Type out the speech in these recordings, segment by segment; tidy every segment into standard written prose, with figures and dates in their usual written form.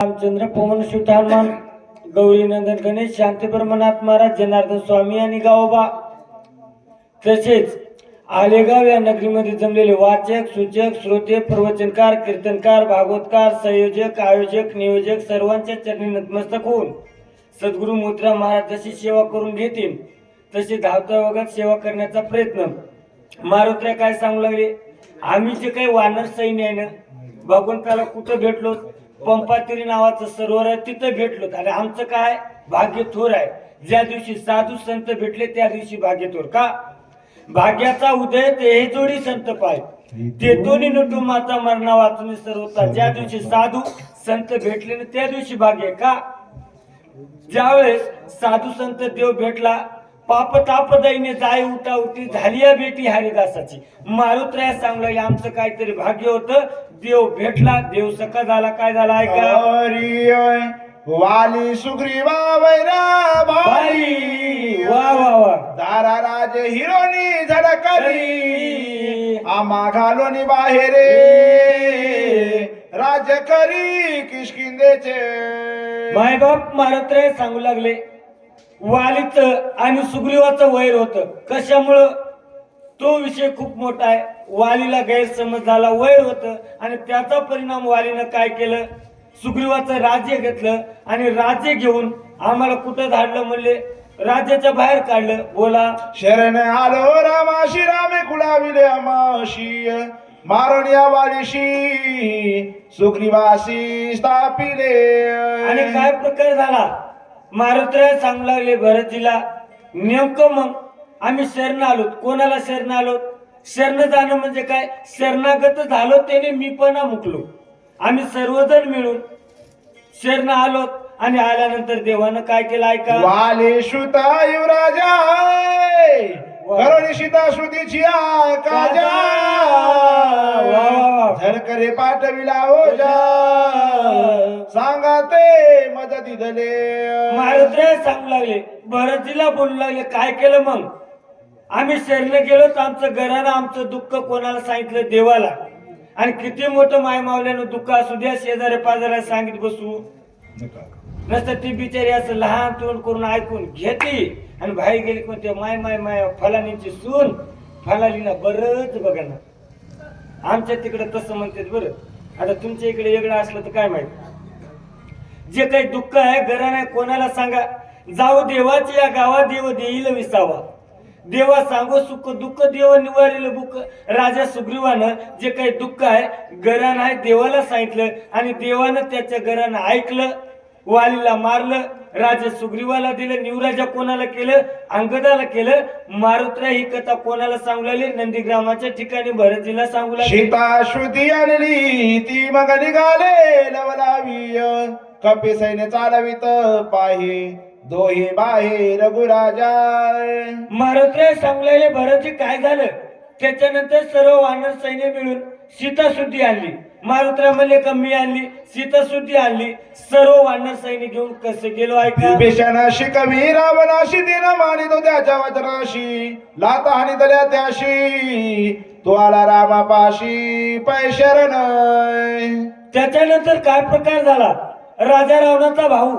रामचंद्र पवन सुत हनुमान गौरी नंदन गणेश शांती ब्रह्मनाथ महाराज जनार्दन स्वामी आणि गावोबा तसेच आलेगाव या नगरीमध्ये जमलेले वाचक सूचक श्रोते प्रवचनकार कीर्तनकार भागवतकार संयोजक आयोजक नियोजक सर्वांच्या चरणी नतमस्तक होऊन सद्गुरु मोतीराम महाराज जशी सेवा करून घेतील तशी धावत्या वगत सेवा करण्याचा प्रयत्न मारुत्र्या काय सांगू लागले. आम्ही जे काही वानर सैन्य आहे ना भगवंताला कुठं भेटलो पंपातिरी नावाचं सरोवर आहे तिथं भेटलो आणि आमचं काय भाग्य थोर आहे. ज्या दिवशी साधू संत भेटले त्या दिवशी भाग्य थोर का भाग्याचा उदय ते हे जोडी संत पाय ते दोन्ही नटू माता मरणा वाचून सर्वता. ज्या दिवशी साधू संत भेटले ना त्या दिवशी भाग्य का. ज्यावेळेस साधू संत देव भेटला पाप ताप दैन्य जाय उठा उठी झाली या बेटी हरिदासाची. मारुत्र्या सांगलं आमचं काहीतरी भाग्य होतं. देव भेटला देव सका झाला काय झाला ऐका. वाली सुग्रीवा वैरा भाई वा वा वा दारा राज हिरोनी झडकली आमा घालोनी बाहेरे राज करी किष्किंदेचे. मायबाप मारुत्र्या सांगू लागले वालीच आणि सुग्रीवाचं वैर होतं. कशामुळं तो विषय खूप मोठा आहे. वालीला गैरसमज झाला वैर होतं आणि त्याचा परिणाम वालीनं काय केलं सुग्रीवाचं राज्य घेतलं आणि राज्य घेऊन आम्हाला कुठं धाडलं म्हणले राज्याच्या बाहेर काढलं. बोला शरण आलो रामाशी रामे कुळाविले आमाशी मारून या वालीशी सुग्रीवासी स्थापिले. आणि काय प्रकार झाला मारुत्र्या सांगू लागले भरतीला नेमकं मग आम्ही शरण आलो. कोणाला शरण आलो. शरण जाणं म्हणजे काय शरणागत झालो त्याने मी पण मुकलो. आम्ही सर्वजण मिळून शरण आलो आणि आल्यानंतर देवानं काय केलं ऐका. वाले श्रुता युवराजा करुणी सीता श्रुतीची काजा झडकरे पाठविला ओजा सांगा ते मदती दिले. मारुत्र्या सांगू लागले भरतीला बोलू लागले काय केलं मग आम्ही शरण गेलो तर आमचं घरानं आमचं दुःख कोणाला सांगितलं देवाला. आणि किती मोठं माय मावल्यानं दुःख असू द्या शेजारी पाजाऱ्या सांगित बसू नसतं ती बिचारी असं लहान तोंड करून ऐकून घेते आणि बाहेर गेली कोणते माय माय माय फलानीची सून फलालीला बरंच बघा ना. आमच्या तिकडे तसं म्हणतात बरं. आता तुमच्या इकडे वेगळं असलं तर काय माहिती. जे काही दुःख आहे घराने कोणाला सांगा जाऊ देवाची या गावात देव देईल विसावा. देवा सांगो सुख दुःख देव निवारेल बुक. राजा सुग्रीवानं जे काही दुःख आहे घरानं आहे देवाला सांगितलं आणि देवानं त्याच्या घरानं ऐकलं. वालीला मारलं राजा सुग्रीवाला दिलं. निवराजा कोणाला केलं अंगदाला केलं. मारुत्र्या ही कथा कोणाला सांगू लागली नंदीग्रामाच्या ठिकाणी भरतीला सांगू लागली. सीता श्रुती आणली ती मग निघाले लवलावी कपी सैन्य चालवित पाही दोहे बाहे रघुराजा. मारुत्र्या सांगू लागले भरती काय झालं. त्याच्यानंतर सर्व वानर सैन्य मिळून सीता शुद्धी आणली. मारुत्र्या म्हणले का मी आणली सीता शुद्धी आणली. सर्व वानर सैन्य घेऊन कसे गेलो ऐका. विभीषणाशी कवी रावणाशी दिन मानितो त्याच्या वचनाशी लाता हानी दल्या त्याशी तो आला रामापाशी पैशरण. त्याच्यानंतर काय प्रकार झाला. राजा रावणाचा भाऊ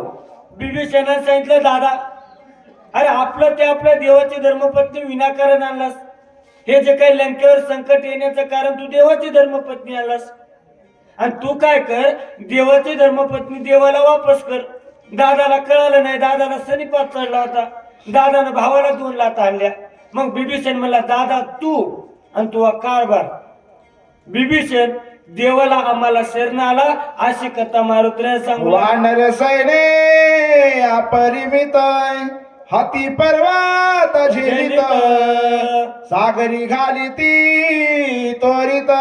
विभीषणाने सांगितलं दादा अरे आपलं ते आपल्या देवाची धर्मपत्नी विनाकारण आणलास. हे जे काही लंकेवर संकट येण्याचं कारण तू देवाची धर्मपत्नी आणलास आणि तू काय कर देवाची धर्मपत्नी देवाला वापस कर. दादाला कळालं नाही. दादाला सनीपात चढला होता. दादानं भावाला 2 लाथा आणल्या. मग बिभीषण म्हणला दादा तू आणि तू कारभार. बिभीषण देवाला आम्हाला शरण आला अशी कथा मारुत्र्या सांगू. वानर सैने अपरिमित हाती पर्वत झेलित सागरी घाली ती त्वरित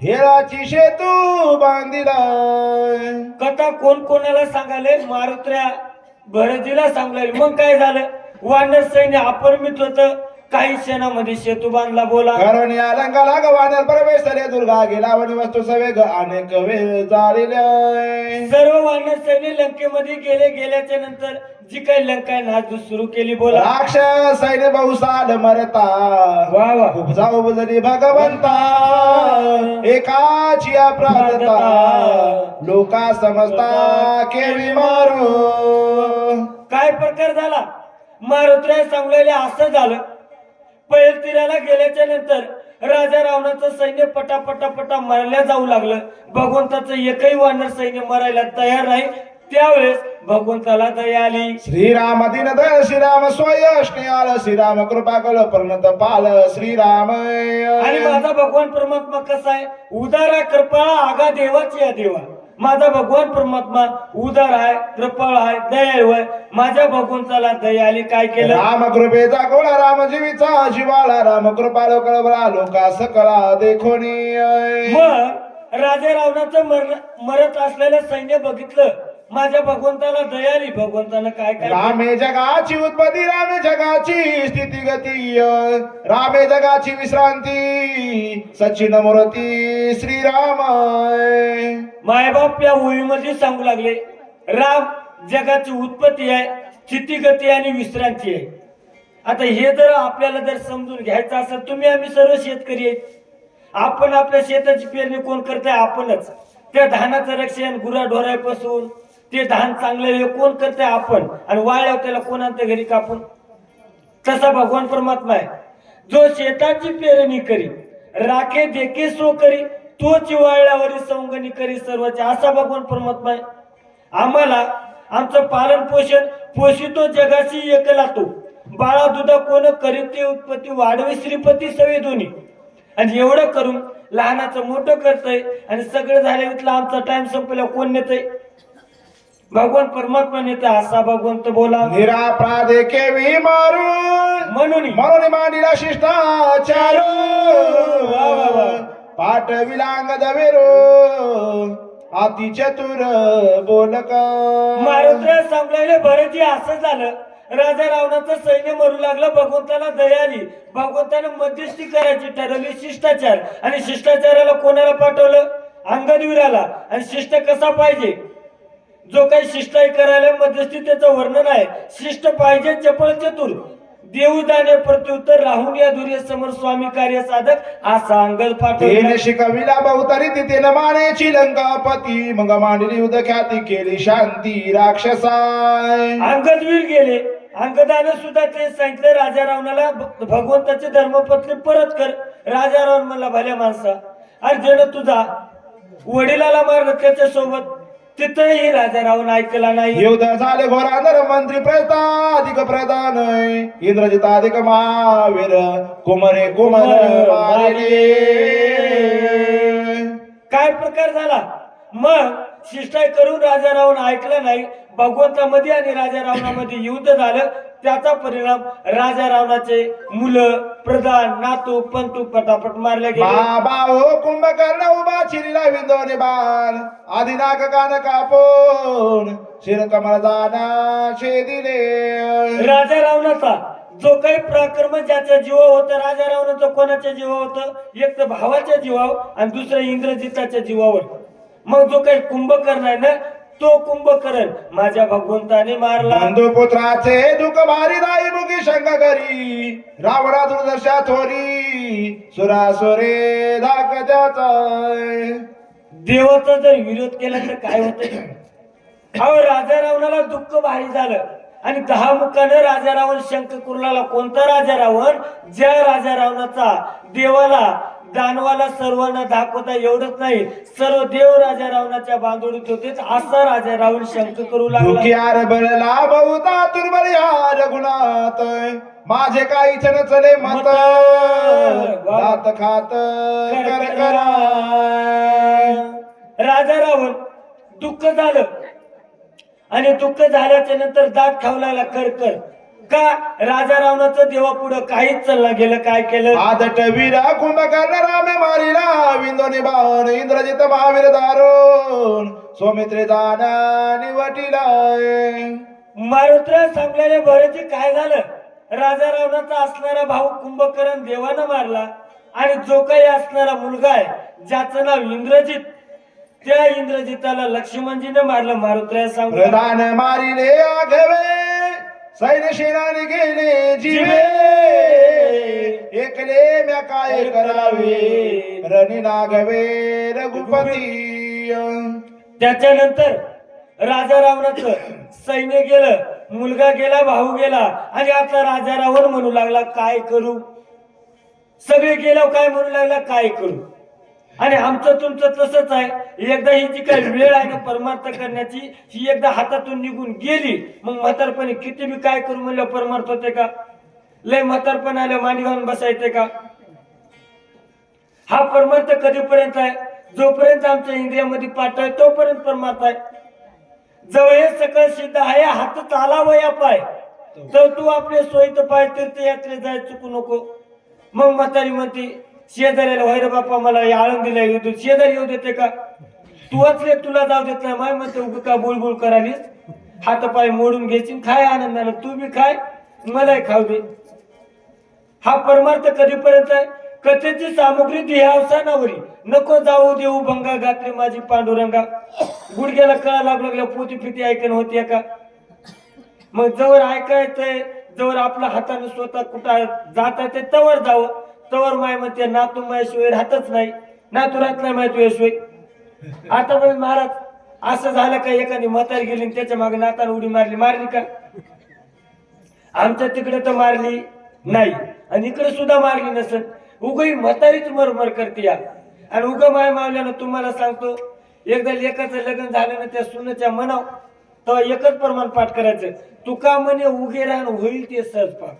हेराची शेतू बांधिला. कथा कोण कोणाला सांगाले मारुत्र्या भरतीला सांगू लागली. मग काय झालं वानर सैन्य अपरिमित होतं काही क्षणामध्ये सेतू बांधला. बोला. करुणी अलंकाला गवानर प्रवेश झाले दुर्गा गेला वनी वस्तू सवेग अनेक वेळ झालेले. सर्व वानर सैन्य लंकेमध्ये गेल्याच्या नंतर जी काही लंका नाचू सुरू केली. बोला. राक्षस सैन्य बहुसाल मरता वा वा. उपजा उपजली भगवंता एकाची प्रार्थता लोका समजता केवी मारू. काय प्रकार झाला? मारुतीला सांगलेले असं झालं. पैल तीराला गेल्याच्या नंतर राजा रावणाचं सैन्य पटा मारल्या जाऊ लागलं. भगवंताचं एकही वानर सैन्य मरायला तयार नाही. त्यावेळेस भगवंताला दया आली. श्रीराम दिन दय श्रीराम स्वयष्णे आल श्रीराम कृपा कल पर्णत पाल श्रीराम. आणि माझा भगवान परमात्मा कसा आहे? उदारा कृपाळा आगा देवाची या देवा. माझा भगवान परमात्मा उदार आहे, कृपाळ आहे, दयाळू आहे. माझ्या भगवंताला दया आली. काय केलं? राम कृपेचा गोळा राम जीवीचा जिवाळा राम कृपालो कळवळा लोका सकळा देखोनी. मग राजा रावणाचं मरत असलेलं सैन्य बघितलं. माझ्या भगवंताला दया आली. भगवंतानं काय केलं? रामे जगाची उत्पत्ती रामे जगाची स्थिती गती रामे जगाची विश्रांती सचिन मूर्ती श्रीराम. मायबाप या ओळीमध्ये सांगू लागले, राम जगाची उत्पत्ती आहे, स्थिती गती आणि विश्रांती आहे. आता हे जर आपल्याला जर समजून घ्यायचं असेल, तुम्ही आम्ही सर्व शेतकरी आहेत. आपण आपल्या शेताची पेरणी कोण करते? आपणच. त्या धानाचं रक्षण गुराढोरापासून ते धान चांगलं कोण करते? आपण. आणि वाळल्यावर त्याला कोणाच्या घरी कापून. तसा भगवान परमात्मा आहे, जो शेताची पेरणी करी राखे देखे सो करी तोच वाळल्यावरी संगणी करी सर्वचे. असा भगवान परमात्मा आहे. आम्हाला आमचं पालन पोषण पोषितो जगाशी एकला तो. बाळा दुधा कोण करीत ते उत्पत्ती वाढवे श्रीपती सवे दोन्ही. आणि एवढं करून लहानाचं मोठं करतय आणि सगळं झाल्यावर आमचा टाइम संपला कोण नेतय? भगवान परमात्मा नेता. असा भगवंत बोला. निरापराधे केवी मारू म्हणून मांडीला शिष्टाचार पाठ विलांग दवेरो अति चतुर बोलक. मारुतीला सांगलेले भरती असं झालं. राजा रावणाचं सैन्य मरू लागलं. भगवंताला दया आली. भगवंतानं मध्यस्थी करायची ठरवली. शिष्टाचार. आणि शिष्टाचाराला कोणाला पाठवलं? अंगदवीराला. आणि शिष्ट कसा पाहिजे? जो काही शिष्टाई करायला मध्यस्थी त्याचं वर्णन आहे. शिष्ट पाहिजे चपळ चतुर देऊ जाणे प्रत्युत्तर राहून या दुर्य समोर स्वामी कार्य साधक असा अंगद पाठवला. शिकविला बहुतरी तिथे न मानेची लंकापती मग मांडली युद्ध ख्याती केली शांती राक्षसाय. अंगदवीर गेले. अंगदानं सुद्धा ते सांगितलं राजा रावणाला भगवंताचे धर्मपत्नी परत कर. राजा रावण म्हणला, भल्या माणसा, अर्जुन तुझा वडिलाला मारलं त्याच्यासोबत. तिथंही राजा रावण ऐकला नाही. युद्ध झाले घोरांदर मंत्री प्रस्ताधिक प्रधान इंद्रजित अधिक महावीर कुमरे कुमर मारले. काय प्रकार झाला? मग शिष्टाई करून राजा रावण ऐकलं नाही. भगवंतामध्ये आणि राजा रावणामध्ये युद्ध झालं. त्याचा परिणाम राजा रावणाचे मुलं प्रधान नातू पंतू पटापट मारले गेले. बाबा हो कुंभकर्ण उभा चिरीला विंदोने बाण आदिनाग कान कापून शिरकमल जाना दिले. राजा रावणाचा जो काही पराक्रम ज्याच्या जीवा होतं, राजा रावणाचं कोणाच्या जीवा होतं? एक तर भावाच्या जीवावर आणि दुसरं इंद्रजिताच्या जीवावर. मग जो काही कुंभकर्ण आहे ना, तो कुंभकर्ण माझ्या भगवंताने मारला. बंधू पुत्राचे दुःख भारी दाई मुगी शंका करी रावणा दुर्दशा थोरी सुरासुरे धाकत्याचा. देवाचा जर विरोध केला तर काय होतं? अहो, राजा रावणाला दुःख भारी झालं आणि 10 मुखानं राजा रावण शंक करू लागला. कोणता राजा रावण? ज्या राजा रावणाचा देवाला दानवाला सर्वांना दाखवता एवढंच नाही, सर्व देव राजा रावणाच्या बांधोडीत होते. असा राजा रावण शंक करू लागला. बनला बहुता तुर्बलिया रघुनाथ माझे काहीच नचले मत दात खात कर करा. राजा रावण दुःख झालं आणि दुःख झाल्याच्या नंतर दात खाऊ लागला कर कर. का? राजा रावणाचं देवा पुढं काहीच चाललं गेलं. काय केलं? आदट वीरा कुंभकर्ण रामे मारिला विंदोनी बाण इंद्रजित महावीर दारुण सौमित्रे जाना निवटिला. मारुतीला सांगलेले भरती काय झालं? राजा रावणाचा असणारा भाऊ कुंभकर्ण देवानं मारला आणि जो काही असणारा मुलगा आहे ज्याचं नाव इंद्रजित, त्या इंद्रजिताला लक्ष्मणजीने मारलं. मारुत्र्या सांगू प्रधान मारिले आघवे सैन्य सेनाने गेले जीवे एकले म्या काय करावे रणी नागवे रघुपती. त्याच्यानंतर राजा रावणाचं सैन्य गेलं, मुलगा गेला, भाऊ गेला आणि आता राजा रावण म्हणू लागला काय करू. सगळे गेल्यावर काय म्हणू लागला काय करू. आणि आमचं तुमचं तसंच आहे. एकदा ही जी काही वेळ आहे ना परमार्थ करण्याची, ही एकदा हातातून निघून गेली मग म्हातारपणी किती मी काय करू म्हणलं परमार्थ होते का. लय म्हातारपण आलं मांडी घालून बसायचे का. हा परमार्थ कधीपर्यंत आहे, जोपर्यंत आमच्या इंद्रियामध्ये पाठ आहे तोपर्यंत परमार्थ आहे. जवळ हे सकळ सिद्ध आहे हात चालावया पाय, तर तू आपले सोयीत पाय तीर्थयात्रे जाय चुकू नको. मग म्हातारी म्हणते शेजाऱ्याला व्हायरे बाप्पा मला आळंदीला येऊ दे. शेजारी येऊ देते का. तू वाचले तुला जाऊ देत नाही. माय म्हणते उग का बुळबुळ करालीस, हात पाय मोडून घ्यायची खाय आनंदानं, तू बी खाय मलाही खाऊ दे. हा परमार्थ कधीपर्यंत आहे. कथेची सामुग्री देहावसानावरी नको जाऊ देऊ भंगा गात्रे माझी पांडुरंगा. गुडघ्याला कळा लागल्या पोती फिती ऐकण होती का. मग जवळ ऐकायचंय, जवळ आपल्या हाताने स्वतः कुठं जात आहे ते तवर जावं. तवर माय म्हणते नातू मायाशिवाय राहतच नाही, नातू राहत नाही माय तुझ्याशिवाय. आता पण महाराज असं झालं का एखादी म्हातारी गेली आणि त्याच्या मागे नाताने उडी मारली का. आमच्या तिकडे तर मारली नाही आणि इकडे सुद्धा मारली नसेल. उगही म्हातारीच मरमर करते या. आणि उग माय मावल्यानं तुम्हाला सांगतो एकदा लेकाचं लग्न झालं ना त्या सुनेच्या मनाव तर एकच प्रमाण पाठ करायचं. तुका म्हणे उगे राहण होईल ते सहज पार.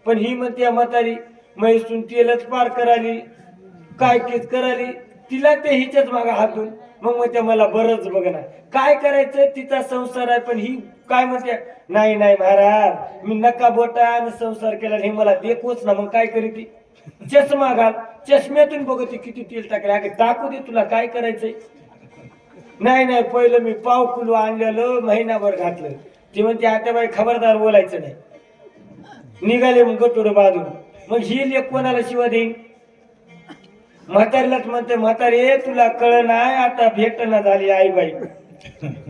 पण ही म्हणते म्हातारी मैसून तेलच पार कराली काय केस कराली तिला ते हिच्याच मागा हातून. मग म्हणते मला बरंच बघणार काय करायचं तिचा संसार आहे. पण ही काय म्हणते नाही नाही महाराज मी नका बोटान संसार केला हे मला देखोच ना. मग काय करी ती चष्मा घाल, चष्म्यातून बघते किती तेल टाकले. अगे टाकू दे तुला काय करायचंय. नाही नाही पहिलं मी पाव किलो आणलेलं महिनाभर घातलं. ती म्हणते आता बाई खबरदार बोलायचं नाही. निघाले मग गटोडं बाजून. मग ही लेख कोणाला शिवा देईन. म्हातारीलाच म्हणते म्हातारी तुला कळ नाही आता भेटना झाली आई बाई.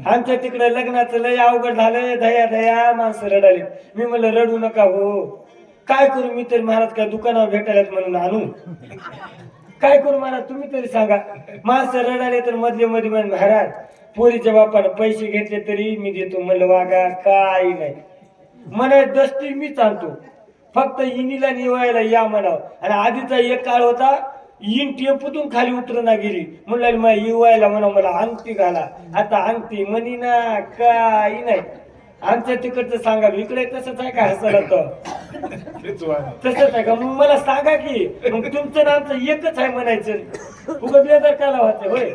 आमच्या तिकडे लग्नाचं लय अवघड झालं, दया दया माणसं रडाले. मी म्हणलं रडू नका हो, काय करू मी तरी महाराज काय दुकानावर भेटायलाच म्हणून आणू. काय करू महाराज तुम्ही तरी सांगा. माणसं रडाले तर मधले मध्ये म्हण महाराज पोरीच्या बापानं पैसे घेतले तरी मी देतो. म्हणलं वागा काही नाही म्हणे दस्ती मीच आणतो फक्त इनीला निवायला या म्हणावं. आणि आधीचा एक काळ होता इन टेम्पूतून खाली उतरना गेली म्हणलं मग इवायला म्हणा मला अंगठी घाला. आता अंगठी म्हणी ना काही नाही. आमच्या तिकडचं सांगा इकडे तसंच आहे का हसायला तर तसंच आहे का. मग मला सांगा की मग तुमचं ना आमचं एकच आहे म्हणायचं. उगा बेदर काला होते होय.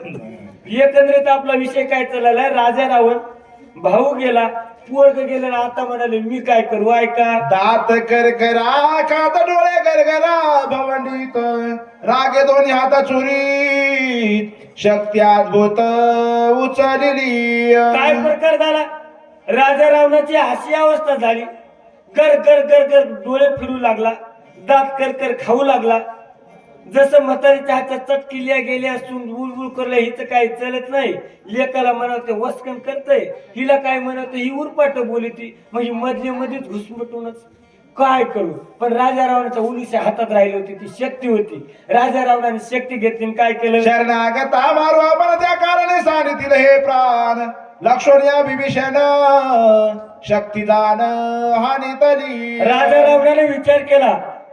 एकंदरीत आपला विषय काय चाललाय. राजा रावण भाऊ गेला, पोरग गेलं ना आता म्हणाले मी काय करू. ऐका दात करकरा कात डोळे गरगरा भवंडीत रागे दोन्ही हाता चोरीत शक्ती अद्भुत उचलली. काय प्रकार झाला. राजा रावणाची अशी अवस्था झाली. गर गर गर गर डोळे फिरू लागला, दात कर कर खाऊ लागला. जसं म्हातारीच्या हातात चटकिल्या गेल्या असून बुळबुळ करलं हिचं काही चलत नाही. लेकाला म्हणावते वस्कन करतय, हिला काय म्हणते ही उरपाट बोलती. मग ही मधले मध्येच घुसमटूनच काय करू. पण राजा रावणाच्या उलीच्या हातात राहिली होती ती शक्ती होती. राजा रावणाने शक्ती घेतली काय केलं. शरणागता मारू आपण त्या कारणे सांगितलं हे प्राण लक्षणीय विभीषण शक्तिदान हानितली. राजा रावणाने विचार केला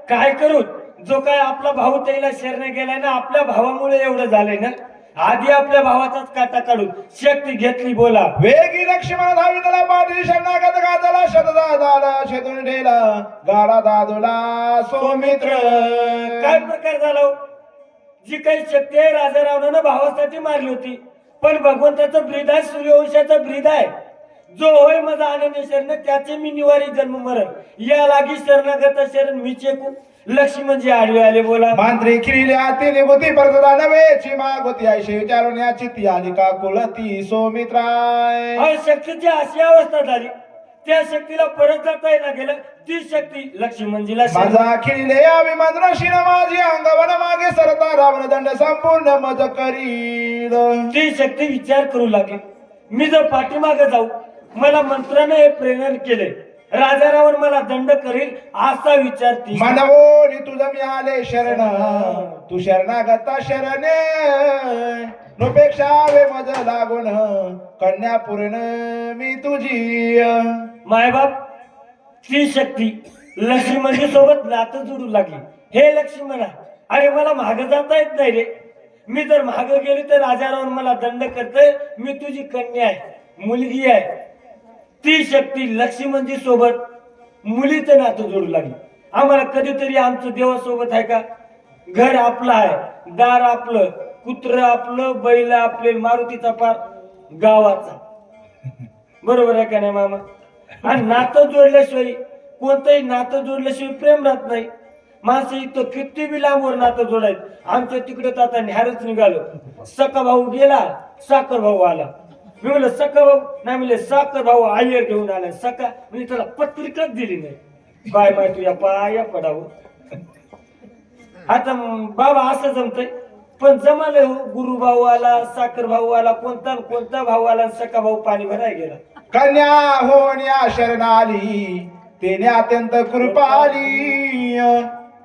काय करू. जो काय आपला भाऊ त्याला शरण गेलाय ना आपल्या भावामुळे एवढं झालंय ना. आधी आपल्या भावाचाच काटा काढून शक्ती घेतली. बोला वेगी लक्ष्मण धावितला पाठी शरणागत गाजला शतदा दाला शेतून ठेला गाडा दादूला सौमित्र. काय प्रकार झाला हो? जी काही शक्ती आहे राजा रावणानं भावासाठी मारली होती. पण भगवंताचं ब्रीद आहे, सूर्यवंशाचं ब्रीद आहे. जो होय माझा आनंद शरण त्याचे मी निवारी जन्म मरण. या लागी शरणागत शरण मी चेकू. लक्ष्मणजी आडवे आले. बोला मांत्रिक खिरिले आती निगुती परतदा नवेची मागुती आयशी विचारून याची ती आली का कुलती सौमित्राय. शक्तीची अशी अवस्था झाली त्या शक्तीला परत जाता येईना गेलं. ती शक्ती लक्ष्मणजीला माझा खिळले अभिमान रशीन माझी अंगवन मागे सरता रावण दंड संपूर्ण मज करील. ती शक्ती विचार करू लागली. मी जर पाठीमागे जाऊ, मला मंत्राने हे प्रेरण केले, राजा रावण मला दंड करील असा विचार ती मनवोनी तुझं मी आले शरण, तू शरणागता शरणे नोपेक्षा वे मज लागून कन्या पूर्ण मी तुझी. मायबाप ती शक्ती लक्ष्मणजी सोबत नातं जोडू लागली. हे लक्ष्मणा, अरे मला माग जाता येत नाही रे. मी जर माग गेली तर राजा रावण मला दंड करते. मी तुझी कन्या आहे, मुलगी आहे. ती शक्ती लक्ष्मणजी सोबत मुलीचं नातं जोडू लागली. आम्हाला कधीतरी आमचं देवासोबत आहे का? घर आपलं आहे, दार आपलं, कुत्र आपलं, बैल आपले, मारुतीचा पार गावाचा. बरोबर आहे का नाही मामा? आणि नातं जोडल्याशिवाय, कोणतंही नातं जोडल्याशिवाय प्रेम राहत नाही. माणसं इथं किती बी लांबवर नातं जोडायचं. आमच्या तिकडे तर आता न्यारच निघालो. सका भाऊ गेला, साखर भाऊ आला. मी म्हणलं सका भाऊ नाही, म्हणले साखर भाऊ आयर घेऊन आला. सका म्हणजे त्याला पत्रिकाच दिली नाही. काय माहिती तुझ्या पाया पडावं. आता बाबा असं जमतंय, पण जमाले हो. गुरु भाऊ आला, साखर भाऊ आला, कोणता भाऊ आला, सका भाऊ पाणी भरायला गेला. कन्या होण्या शरण आली तेने अत्यंत कृपा आली.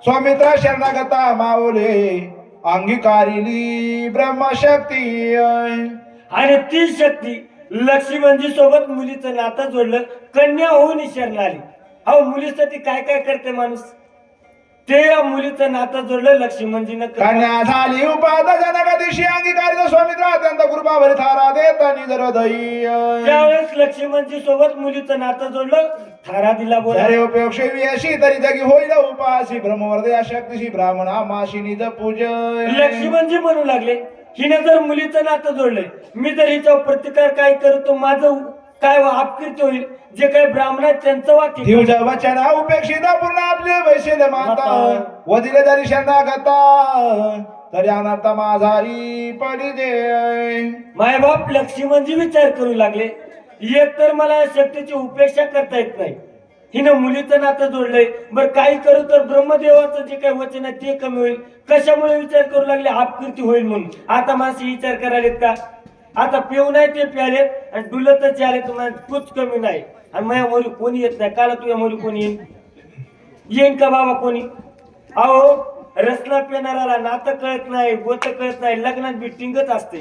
स्वामित्रा शरणागता माऊले अंगीकारिली ब्रह्मशक्ती. आणि ती शक्ती लक्ष्मणजी सोबत मुलीचं नातं जोडलं, कन्या होऊन शरण आली. अहो मुलीसाठी काय काय करते माणूस, ते या मुलीचं नातं जोडलं लक्ष्मणजीनं. कन्या झाली उपाद जनक दिशी अंगीकारित स्वामित्रा अत्यंत कृपा भरी थारा देत निजर दई. त्यावेळेस लक्ष्मणजी सोबत मुलीचं नातं जोडलं, थारा दिला. बोला जरे उपयोग शेवी अशी तरी जगी होईल उपासी ब्रह्मवर्दया शक्तीशी ब्राह्मणा माशी निज पूज. लक्ष्मणजी म्हणू लागले, हिने जर मुलीचं नातं जोडलंय, मी जर हिच्यावर प्रतिकार काय करतो, माझं काय अपकृत्य होईल. जे काही ब्राह्मण आहेत त्यांचं वाक्य दिवज वचन उपेक्षित पूर्ण आपले वैशिल माता वदिले जरी शरणागता तरी अनर्थ माझारी पडी दे. मायबाप लक्ष्मणजी विचार करू लागले, एक तर मला या शक्तीची उपेक्षा करता येत नाही, हिनं मुलीचं नातं जोडलंय, बरं काही करू तर ब्रह्मदेवाचं जे काही वचन आहे ते कमी होईल. कशामुळे विचार करू लागले? अपकृती होईल म्हणून. आता माणसं विचार करायलेत का? आता पिऊ नाही ते प्यालेत आणि डुलतच आले, तुम्हाला तूच कमी नाही. आणि माझ्या मोरी कोणी येत नाही. काला तुझ्या मोरी कोणी येईन का बाबा कोणी? अहो रसना पेणाराला नातं कळत नाही, गोत कळत नाही, लग्नात बी टिंगत असते.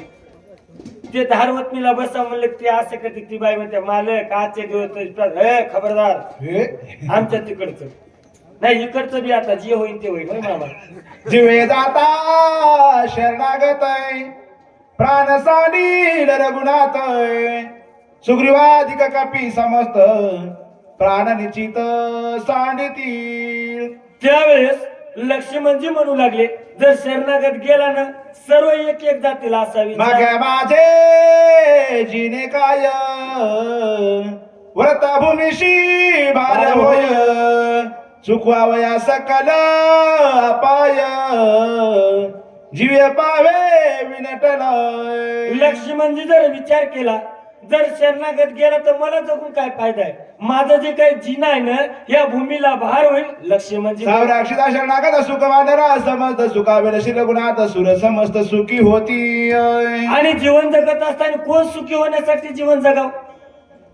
ते धारवतनीला बसा म्हणले ते असं करते. ती बाई म्हणते मालक आजचे दिवस हे खबरदार, आमच्या तिकडचं नाही इकडचं बी आता जे होईल ते होईल. मामा जीवे जाता शरणागत प्राण सांडील रघुनाथ सुग्रीवाधिक कपी समस्त प्राण निश्चित सांडितील. त्यावेळेस लक्ष्मणजी म्हणू लागले, जर शरणागत गेला ना सर्व एक एक जातील असावी. मागे माझे जिने काय व्रत भूमीशी भार होय चुकवावया सकल अपाय जीवे पावे विनटल. लक्ष्मणजी जर विचार केला, जर शरणागत गेला तर मला जगून काय फायदा आहे? माझं जे काही जीन आहे ना या भूमीला भार होईल. लक्ष्मणजी सावराक्षिता शरणागत सुख वानरा समस्त सुखावेल शिर गुणात सुर समस्त सुखी होती. आणि जीवन जगत असताना कोण सुखी होण्यासाठी जीवन जगाव?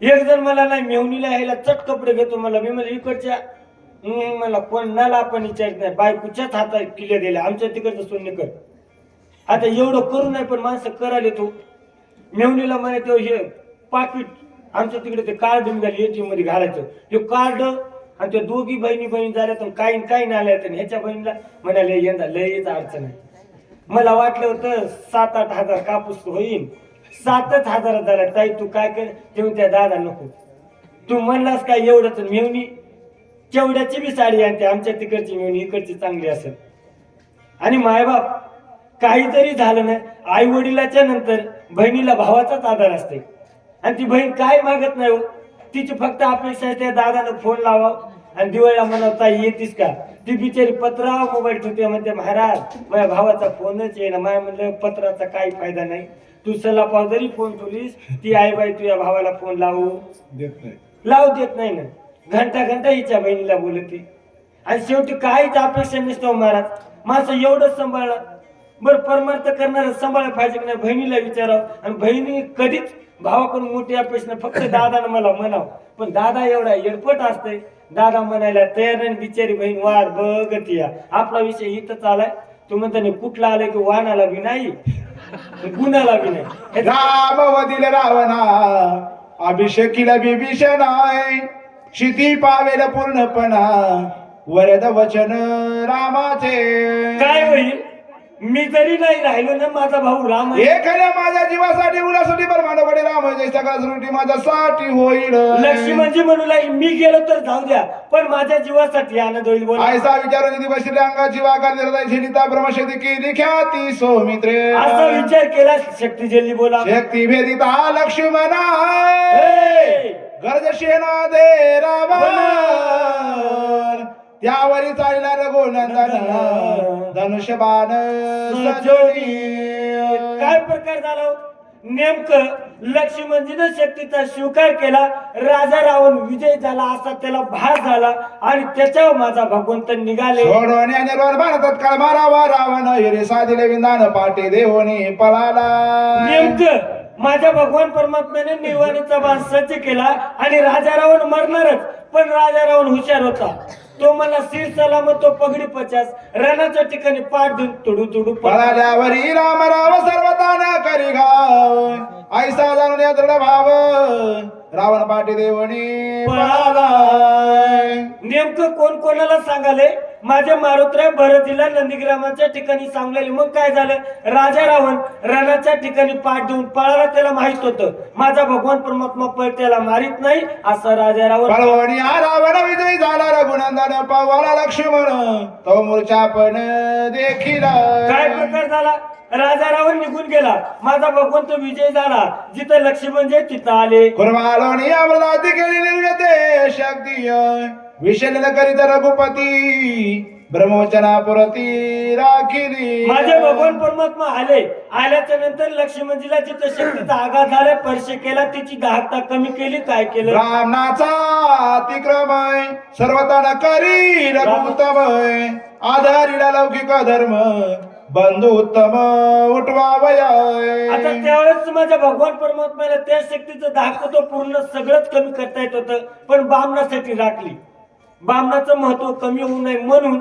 एक जण मला नाही मेवणीला यायला चट कपडे घेतो मला. मी मला इकडच्या मला कोणाला आपण विचारत नाही, बायकोच्याच हातात किल्ले दिले. आमच्या तिकडचं शून्य कर. आता एवढं करू नाही पण माणसं करायला तो मेवणीला म्हणे तो हे पाकिट आमच्या तिकडे ते कार्ड निघाले एटीएम मध्ये घालायचं. हे कार्ड आणि त्या दोघी बहिणी झाल्या तर काही काही नाही आल्या. तर ह्याच्या बहिणीला म्हणाले यंदा लयच अडचण आहे. मला वाटलं होतं 7-8 हजार कापूस होईल, 7च हजार झाला. ताई तू काय कर तेव्हा त्या दादा नको तू म्हणलास काय एवढंच. मेवणी केवढ्याची बी साडी आणते, आमच्या तिकडची मेवणी इकडची चांगली असेल. आणि मायबाप काहीतरी झालं ना आई वडिलाच्या नंतर बहिणीला भावाचाच आधार असते. आणि ती बहीण काय मागत नाही हो, तिची फक्त अपेक्षा आहे त्या दादानं फोन लावा आणि दिवाळीला म्हणावता येतीस का. ती बिचारी पत्रा मोबाईल ठेवते, म्हणते महाराज माझ्या भावाचा फोनच आहे ना. माय म्हणलं पत्राचा काही फायदा नाही, तू सला पाव जरी फोन ठेवलीस ती आई बाई तुझ्या भावाला फोन लावू देत नाही. लावू देत नाही ना, घंटा घंटा हिच्या बहिणीला बोलते. आणि शेवटी काहीच अपेक्षा नसतो महाराज, माझं एवढंच सांभाळलं. बरं परमार्थ करणार सांभाळलं पाहिजे की नाही, बहिणीला विचारावं. आणि बहिणी कधीच भावाकडून मोठी अपेक्षा नाही, फक्त दादानं मला म्हणावं. पण दादा एवढा एडपट असतंय, दादा म्हणायला तयार नाही. बिचारी बहीण वाट बघत या. आपला विषय इथंच आलाय. तू म्हणता नाही कुठला आलाय की वाहनाला बी नाही गुणाला बी नाही. राम वदिल रावणा अभिषेकीला बिभीषण आहे, क्षिती पावेल पूर्णपणा वरद वचन रामाचे. काय होईल मी जरी नाही राहिलो ना, माझा भाऊ राम आहे. एखाद्या माझ्या जीवासाठी उलासाठी परमानपणे राम जय सगळा सृष्टी माझ्यासाठी होईल. लक्ष्मणजी म्हणू लागली मी गेलो तर जाऊ द्या, पण माझ्या जीवासाठी आनंद होईल. बोला ऐसा विचार निधी बसले अंगाची वाकार निर्दय झेलिता ब्रह्मशक्ती केली ख्याती सौमित्रे. असा विचार केला शक्ती जल्ली बोला. शक्ती भेदिता लक्ष्मणा हे! गर्ज शेना दे रामा त्यावरी चालला रघुनंदन धनुष्यबाण सजोनी. काय प्रकार झाला हो? नेमकं लक्ष्मणजीनं शक्तीचा स्वीकार केला, राजा रावण विजय झाला असा त्याला भास झाला. आणि त्याच्यावर माझा भगवंत निघाले. सोडवणे निर्वाण भारतात काळ मारावा रावण हिरे साधिले विंदान पाटे देवणी पळाला. नेमकं माझ्या भगवान परमात्म्याने निर्वाणीचा बाण सज्ज केला आणि राजा रावण मरणारच. पण राजा रावण हुशार होता. तो मला सिर सलामत तो पगडी 50 रणाच्या ठिकाणी पाठ देऊन तुडू तुडू पळाल्यावरी राम राव सर्वताना करी घाव ऐसा जाणून या दृढ भाव रावण पाटी देवणी पळाला. नेमकं कोण कोणाला सांगाले? माझ्या मारुतराय भरतीला नंदीग्रामाच्या ठिकाणी सांगलेले. मग काय झालं? राजा रावण रणाच्या ठिकाणी पाठ देऊन पळाला. त्याला माहित होतं माझा भगवान परमात्मा पळ त्याला मारित नाही असं राजा रावण. पळवणी हा रावण विजयी झाला रघुनंदन पावाला लक्ष्मण तो मूर्छा पण देखील. काय प्रकार झाला? राजा रावण निघून गेला, माझा भगवंत विजय झाला. जिथं लक्ष्मण जे तिथं आले. कुर्बालोनी अमृताती केली निर्गते शक्ती विशेल करीत रघुपती ब्रह्मवचना पुरती राखिली. माझे भगवान परमात्मा आले. आल्याच्या नंतर लक्ष्मणजीला जिथं शक्तीचा आघात झाला स्पर्श केला, तिची दाहकता कमी केली. काय केलं? ब्राह्मणाचा अतिक्रमय सर्वताना करी रघुत्तमय आधारीला लौकिक धर्म बंधू उत्तम उठवावय. आता त्यावेळेस माझ्या भगवान परमात्म्याला त्या शक्तीचं दाहक तो पूर्ण सगळंच कमी करता येत होतं, पण बामणासाठी राखली. बामणाचं महत्व कमी होऊ नये म्हणून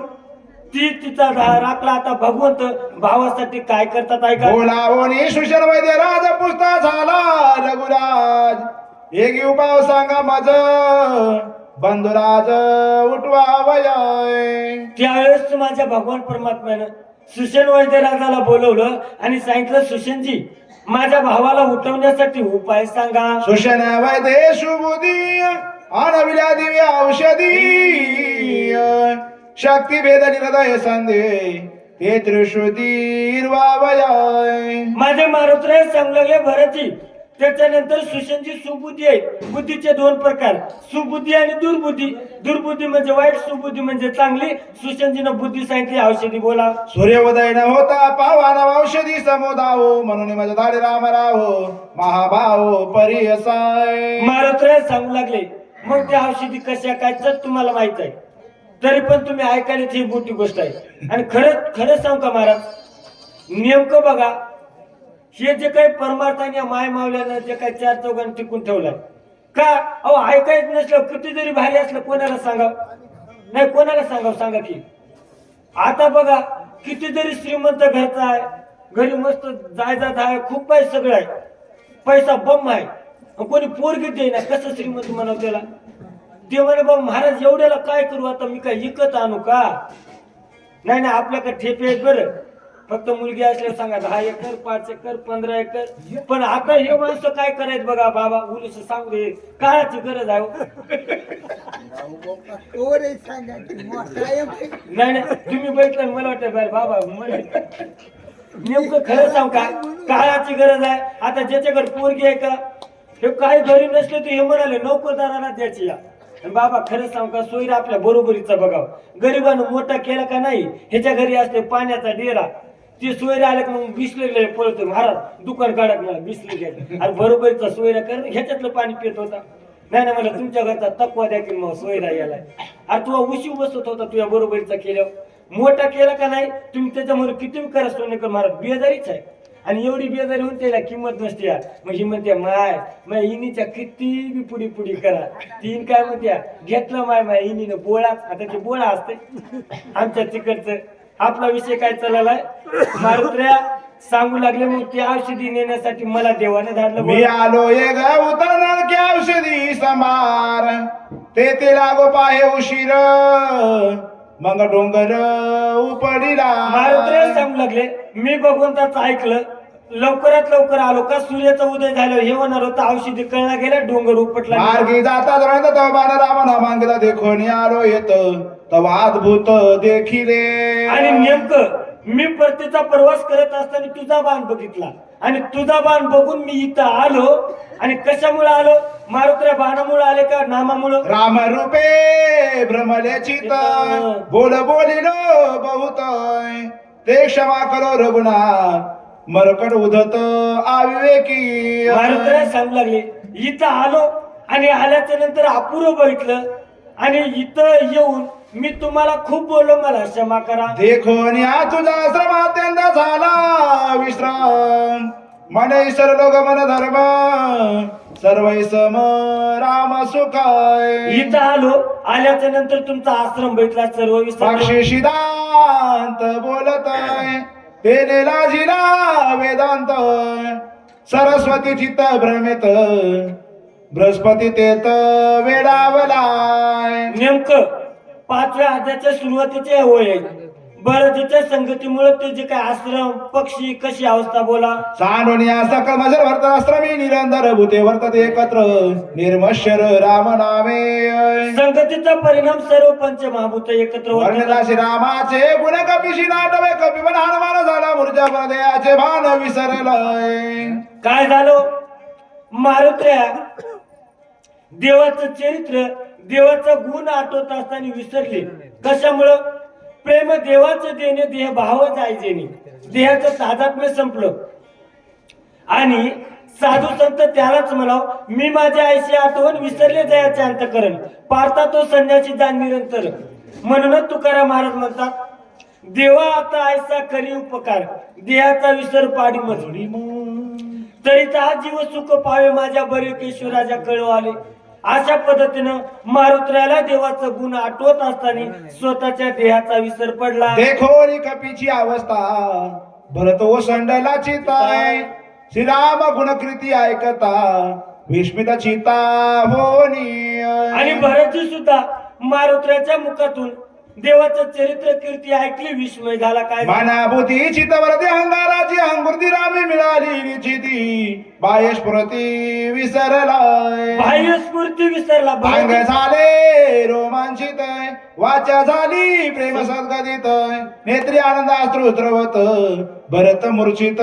ती तिचा राखला. आता भगवंत भावासाठी काय करतात ऐका. बोलावणी सुशर वैद्य राज पुस्ता झाला रघुराज एक उपाय सांगा मज बंधुराज उठवावय. त्यावेळेस माझ्या भगवान परमात्म्यानं सुषेण वैद्य राजाला बोलवलं आणि सांगितलं सुषेणजी माझ्या भावाला उठवण्यासाठी उपाय सांगा. सुशन वैद्य सुबुधी आणविल्या दिव्य औषधी शक्ती भेद हृदय संधे ते त्रिशुधी माझे मारुतराय सांगू लागले भरतजी. त्याच्यानंतर सुषेणजी सुबुद्धी आहे. बुद्धीचे 2 प्रकार, सुबुद्धी आणि दुर्बुद्धी. दुर्बुद्धी म्हणजे वाईट, सुबुद्धी म्हणजे चांगली. सुषेणजीनं बुद्धी सांगितली औषधी बोला. सूर्योदय न होता पावाना औषधी समुदाव म्हणून माझ्या धाडे रामराव महाभाव परियसाय. मारुतराय सांगू लागले. मग त्या औषधी कशा काय तर तुम्हाला माहित आहे, तरी पण तुम्ही ऐकायला ही मोठी गोष्ट आहे. आणि खरं सांगू का महाराज, नेमकं बघा हे जे काही परमार्थाने माय मावल्यानं जे काही 4 चौघांनी टिकून ठेवलंय का, अहो ऐकायच नसलं किती जरी भारी असलं कोणाला सांगाव नाही, कोणाला सांगाव सांगा की. आता बघा किती जरी श्रीमंत घरचा आहे, घरी मस्त जायदाद आहे, खूप काही सगळं आहे, पैसा बम आहे, कोणी पोरगी दे ना, कसं श्रीमंत म्हणाव त्याला. ते म्हणे बा महाराज एवढ्याला काय करू, आता मी काय विकत आणू का? नाही नाही आपल्याकडे ठेपे आहेत बरं, फक्त मुलगी असल्यावर सांगा 10 एकर 5 एकर 15 एकर. पण आता हे माणसं काय करायचं बघा बाबा, उलस सांगू दे, काळाची गरज आहे. नाही नाही तुम्ही बैठला मला वाटतं बाय बाबा नेमकं खरं सांग का, काळाची गरज आहे. आता ज्याच्याकडे पोरगी आहे का, हे काही घरी नसले तर हे म्हणाले नोकरदाराला द्यायची या. बाबा खरं सांग का, सोयीर आपल्या बरोबरीचा बघाव. गरिबानं मोठा केला का नाही, ह्याच्या घरी असते पाण्याचा डेरा, ते सोयरे आले का मग बिसलेले पळतो, महाराज दुकान काढत मला बिसले घ्यायचं. आणि बरोबरीचा सोयरा कर ह्याच्यातलं पाणी पित होता. नाही नाही मला तुमच्या घरचा तक्वा द्या की मग सोयरा यायला. अरे तुला उशी बसत होता तुझ्या बरोबरीचा केल्यावर मोठा केला का नाही तुम्ही त्याच्यामध्ये किती करा सोनेकर महाराज बेजारीच आहे. आणि एवढी बेजारी होऊन त्याला किंमत नसते यार. मग ही म्हणते माय माय इनीच्या किती बी पुडी पुडी करा तीन काय म्हणत्या घेतलं माय माय इनीनं बोळा. आता ते बोळा असते आमच्या तिकडचं. आपला विषय काय चाललाय मारुत्र्या सांगू लागले मग ते औषधी नेण्यासाठी मला देवाने धाडलं. मी आलो ये ग उतरणार की औषधी समार ते लागो पाहे उशीर मग डोंगर उपडीला. मारुत्र्या सांगू लागले मी भगवंताचं ऐकलं लवकरात लवकर आलो का सूर्याचा उदय झालं हे होणार होतं. औषधी कळला गेला डोंगर उपटला. मार्गी जाता जरा तवा राम नामांकिता देखोनी आलो येत तवा अद्भुत देखिले. आणि नेमकं मी परतीचा प्रवास करत असताना तुझा बाण बघितला आणि तुझा बाण बघून मी इथं आलो. आणि कशामुळे आलो मारुत्र्या बाणामुळे आले का नामामुळे. राम रूपे भ्रमले चित बोल बोलिलो बहुत ते क्षमा करो रघुनाथ मरकट उधत अविवेकी. मारुत्र्या सांगू लागले इथं आलो आणि आल्याच्या नंतर अपूर्व बघितलं आणि इथं येऊन मी तुम्हाला खूप बोललो मला क्षमा करा. देखोन या तुझा श्रमा त्यांना झाला विश्राम मन सर्व गमन धर्म सर्व सम राम सुखाय. इथं आलो आल्याच्या नंतर तुमचा आश्रम भेटला सर्व विसरलो. साक्षी सिद्धांत बोलत तेने लाजिला वेदांत सरस्वती चित्त भ्रमित बृहस्पती तेत वेडावलाय. नेमकं 5व्या अध्यायाच्या सुरुवातीचे होय आहे. बरं संगतीमुळे ते जे काय आश्रम पक्षी कशी अवस्था बोला. सांडोनिया सकल मजर वर्त आश्रमी निरंतर भूते वर्तते एकत्र निर्मश्वर राम नामे. संगतीचा परिणाम सर्व पंचमहाभूत एकत्र होतात. वर्णदासी रामाचे गुण कपिशी नाटवे कपी पण हनुमान झाला मूर्जा प्रदयाचे भान विसरलय. काय झालं मारुत्र्या देवाचं चरित्र देवाचा गुण आठवत असताना विसरले. कशामुळं प्रेम देवाचं देणे देह भाव जायचे देहाचं तादात्म्य संपलं. आणि साधू संत त्यालाच म्हणाव मी माझ्या आईची आठवण विसरले जायचे अंतकरण पारता तो संन्यासी जाण निरंतर. म्हणूनच तुकाराम महाराज म्हणतात देवा आता आयसा करी उपकार देहाचा विसर पाडी मजुरी तरी हा जीव सुख पावे माझ्या बरे केशवराजा कळव आले. अशा पद्धतीनं मारुत्र्याला देवाचं गुण आठवत असताना स्वतःच्या देहाचा विसर पडला. देखोनी कपीची अवस्था भरत ओसंडला चिताय श्रीराम गुणकृती ऐकता विस्मित चिता होनी. आणि भरतजी सुद्धा मारुत्र्याच्या मुखातून देवाचं चरित्र कीर्ती ऐकली विस्मय झाला. काय मानाभूती चितवरती अंगाराची अंगुर्ती रामी मिळाली निचिती बाह्यस्फुरती विसरलाय. बाह्य स्फूर्ती विसरला. अंग झाले रोमांचित वाचा झाली प्रेम सद्गदित नेत्री आनंद अश्रू द्रवत भरत मूर्छित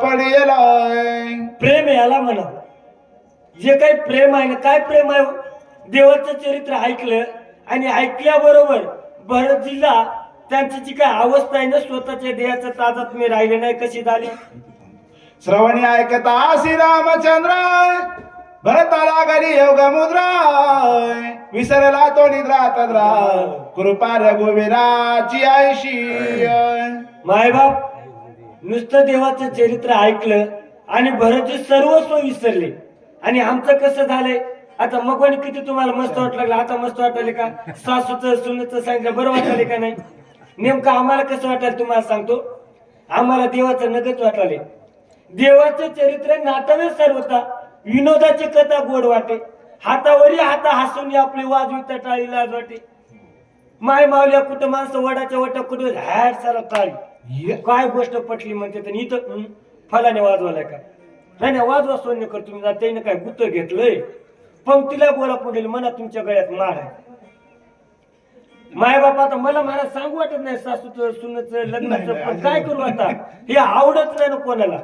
पडेलाय. प्रेम याला म्हणा जे काही प्रेम आहे ना काय प्रेम आहे देवाचं चरित्र ऐकलं आणि ऐकल्याबरोबर भरतजीला त्यांची जी काय अवस्था आहे ना स्वतःच्या देहाचं तादात्म्य राहिले नाही कशी झाली. श्रवणी ऐकता श्रीरामचंद्र भरताला घरी योग मुद्रा विसरला तो निद्रा तद्रा कृपा रघुवीराची आयशी. मायबाप नुसतं देवाचं चरित्र ऐकलं आणि भरतजी सर्वस्व विसरले. आणि आमचं कसं झालंय आता मग किती तुम्हाला मस्त वाटलं आता मस्त वाटले का सासूचं सुनेचं सांगितलं बरं वाटले का नाही. नेमकं आम्हाला कसं वाटायला तुम्हाला सांगतो आम्हाला देवाचं नगच वाटले. देवाचं चरित्र नाटवे सर्वता विनोदाची कथा गोड वाटे हातावरी हाता हसून आपली वाजवी टाळी लाज वाटे. माय मावल्या कुठं माणसं वडाच्या वटा कुठं हॅट सारा टाळी काय गोष्ट पटली म्हणते तर इथं फलाने वाजवायला का नाही वाजवा सोन्य कर तुम्ही त्याने काय गुत्त घेतलंय पंक्तीला बोला पुढील म्हणा तुमच्या गळ्यात मार आहे. माय बाप आता मला सांगू वाटत नाही सासूचं सुनेचं लग्नाचं पण काय करू आता हे आवडत नाही ना कोणाला.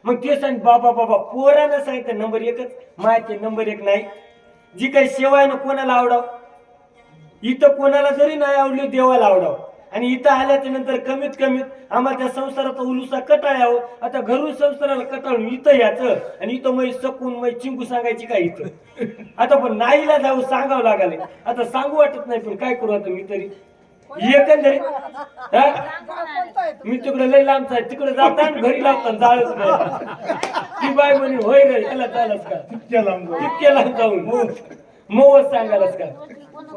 मग ते सांग बाबा बाबा पोरानं सांगितलं नंबर एकच माहिती नंबर एक नाही. जी काही सेवा आहे ना कोणाला आवडाव इथं कोणाला जरी नाही आवडली देवाला आवडाव आणि इथं आल्याच्या नंतर कमीत कमीत आम्हाला त्या संसाराचा उलुसा कटाळ यावं. आता घरून संसाराला कटाळून इथं याचं आणि इथं मै सकून मै चिंकू सांगायची काय इथं. आता पण नाहीला जाऊ सांगावं लागले. आता सांगू वाटत नाही पण काय करू आता मी तरी एकंदरीत मी तिकडे लय लांबचा आहे तिकडे जाताना घरी लावताना जाळच नाही. ती बाय म्हणे होय रे याला चालच का तितक्या लांब जाऊन मोवच सांगायलाच का.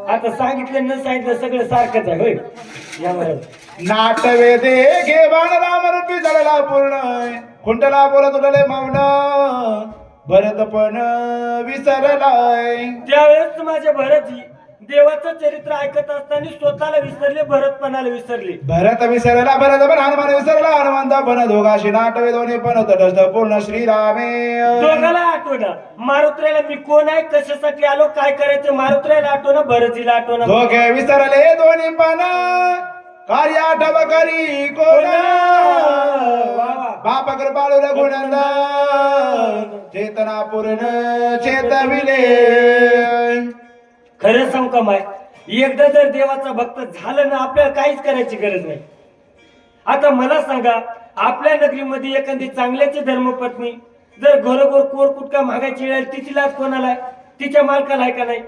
आता सांगितलं न सांगितलं सगळं सारखंच आहे होय. यावर नाटवे दे घे बाण राम रूपी झालेला पूर्ण खुंटला बोलत उडले मौन भरत पण विसरलाय. त्यावेळेस माझ्या भरतजी देवाचं चरित्र ऐकत असताना स्वतःला विसरले भरतपणाला विसरले. भरत विसरला भरत पण हनुमान विसरला हनुमंत पण दोघाशी नाटवे दोन्ही पण तटस्थ पूर्ण श्रीरामे. दोघाला आठवणं मारुत्र्याला मी कोण आहे कशासाठी आलो काय करायचं मारुत्र्याला आठवणं भरतजीला आठवणं. दोघे विसरले दोन्ही पण कार्य आठव करी कोण बाप कृपाळू रघुनंद चेतना पूर्ण चेतविले. खरं सांग का माय एकदा जर देवाचा भक्त झालं ना आपल्याला काहीच करायची गरज नाही. आता मला सांगा आपल्या नगरीमध्ये एखादी चांगल्याची धर्मपत्नी जर घरोघर कोर कुटका मागायची वेळ तिची लाच कोणाला आहे तिच्या मालकाला आहे का नाही.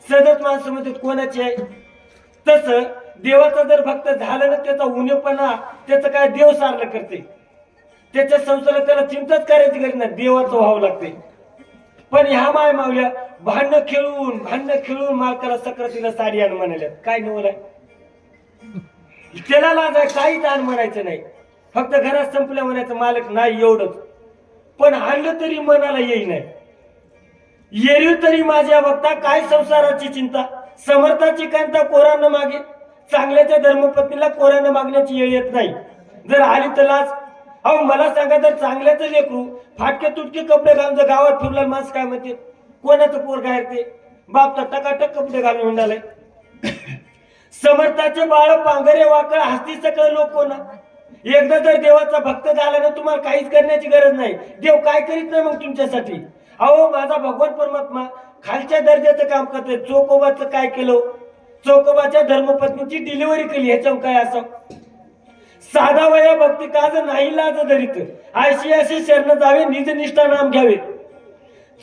सदत माणसामध्ये कोणाची आहे. तसं देवाचा जर भक्त झालं ना त्याचा उणेपणा त्याचं काय देव सारलं करते. त्याच्या संसारात त्याला चिंताच करायची गरज नाही देवाचं व्हावं लागते. पण ह्या माय मावल्या भांडणं खेळून मालकाला सक्रातीला साडी आण म्हणाल्या. काय निवलाय त्याला लाज आहे काहीच आण म्हणायचं नाही. फक्त घरात संपल्या म्हणायचं मालक नाही एवढंच. पण आणलं तरी मनाला येई नाही. येरी तरी माझ्या भक्ता काय संसाराची चिंता समर्थाची कांता कोरानं मागे चांगल्याच्या धर्मपत्नीला कोरानं मागण्याची येळ येत नाही. जर आली तर लाज. अहो मला सांगा जर चांगल्याच लेकरू फाटके तुटके कपडे घालून जर गावात फिरला माणसं काय म्हणते कोणाचं पोर काय ते बाप तर टकाटक कपडे घालून म्हणाले. समर्थाचे बाळ पांघरे वाकळ हस्ती सकळ लोक कोणा. एकदा जर देवाचा भक्त झाला ना तुम्हाला काहीच करण्याची गरज नाही. देव काय करीत नाही मग तुमच्यासाठी. अहो माझा भगवान परमात्मा खालच्या दर्जाचं काम करतोय. चोकोबाचं काय केलं चोकोबाच्या धर्मपत्नीची डिलिव्हरी केली ह्याच्यावर काय असं साधा वया भक्ती काज नाही लाज धरीत आयशी अशी शरण जावे निज निष्ठा नाम घ्यावे.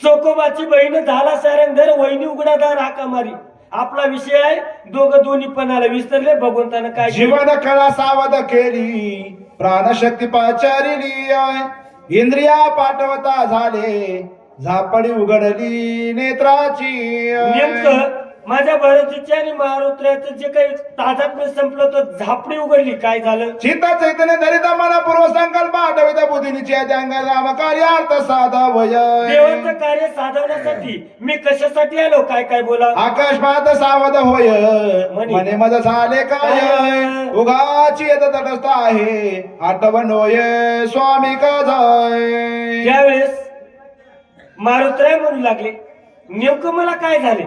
चोकोबाची बहीण झाला सारंगधर वहिनी उघडादार हाका मारी. आपला विषय आहे दोघं दोन्ही पणाला विसरले भगवंतानं काय जीवन कळा सावध केली प्राणशक्ती पाचारिली इंद्रिया पाठवता झाले झापडी उघडली नेत्राची. नेमकं माझ्या भरतीची आणि मारुत्र्याचं जे काही ताजात्म्य संपलं तर झापडी उघडली. काय झालं चित्त चैतन्य धरिता मला पूर्व संकल्प आठविता बुद्धीनिची अंगाला कार्यार्थ साधवय. देवाचं कार्य साधवण्यासाठी मी कशासाठी आलो काय काय बोला. आकाशपात सावध होय मने मज झाले काय उगाची येत तटस्थ आहे आठवण होय स्वामी का जाय. त्यावेळेस मारुत्र्या म्हणू लागले नेमकं मला काय झाले.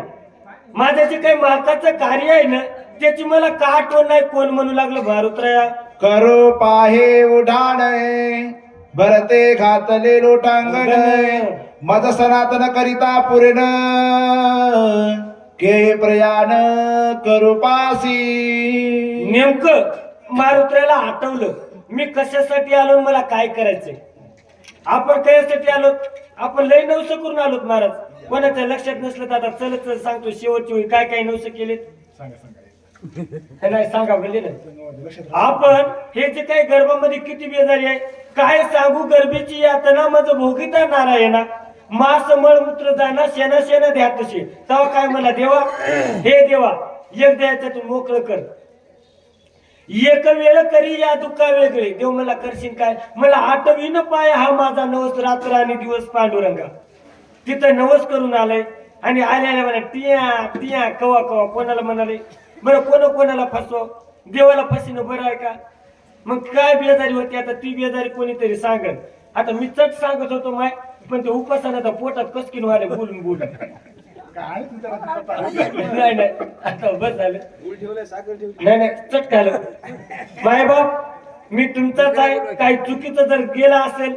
माझं जे काही मालकाचं कार्य आहे ना त्याची मला का आठवण नाही कोण म्हणू लागलं मारुत्र्या. करो पाहे उठाण भरते घातले लोटांगण मज सनातन करिता पूर्ण के प्रयाण करू पासी. नेमकं मारुत्र्याला आठवलं मी कशासाठी आलो मला काय करायचंय. आपण कशासाठी आलो आपण लय नवस करून आलोत महाराज. कोणाच्या लक्षात नसलं तर आता चलत सांगतो शेवटची वेळी काय काय नवस केलेत नाही सांगा बोलले ना. आपण हे जे काही गर्भामध्ये किती बेजारी आहे काय सांगू. गर्भीची यातना माझं भोगिता नारायणा मास मळमूत्र जाणं शेना शेना द्या तसे तेव्हा काय मला देवा हे देवा एक द्यायच्यातून मोकळं कर. एक वेळ करी या दुःखा वेगळे देव मला करशील काय. मला आठवी न पाय हा माझा नवस रात्र आणि दिवस पांडुरंगा. तिथं नवस करून आलंय आणि आल्या म्हणा टिया टिया कवा कवा कोणाला म्हणाले बरं कोणाला फसव देवाला फसीनं बरं आहे का. मग काय बेजारी होती आता ती बेजारी कोणीतरी सांगत. आता मी चट सांगत होतो माय पण ते उपासना पोटात कसकीन व्हायला बोलून नाही आता बस झालं नाही चट झालं. माय बाप मी तुमचाच आहे. काही चुकीचं जर गेला असेल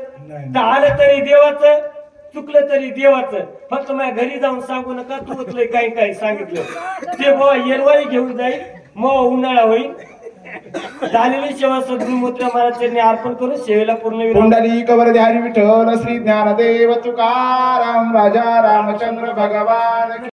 तर आलं तरी देवाचं चुकलं तरी देवाचं. फक्त माझ्या घरी जाऊन सांगू नका तू काही काही सांगितलं ते बाबा येरवाळी घेऊन जाईल मग उन्हाळा होईल झालेली सेवा सद्गुरू मोत्रा महाराज यांनी अर्पण करून सेवेला पूर्ण विराम. कुंडली कवर हरी विठ्ठल श्री ज्ञानदेव तुकाराम राजा रामचंद्र भगवान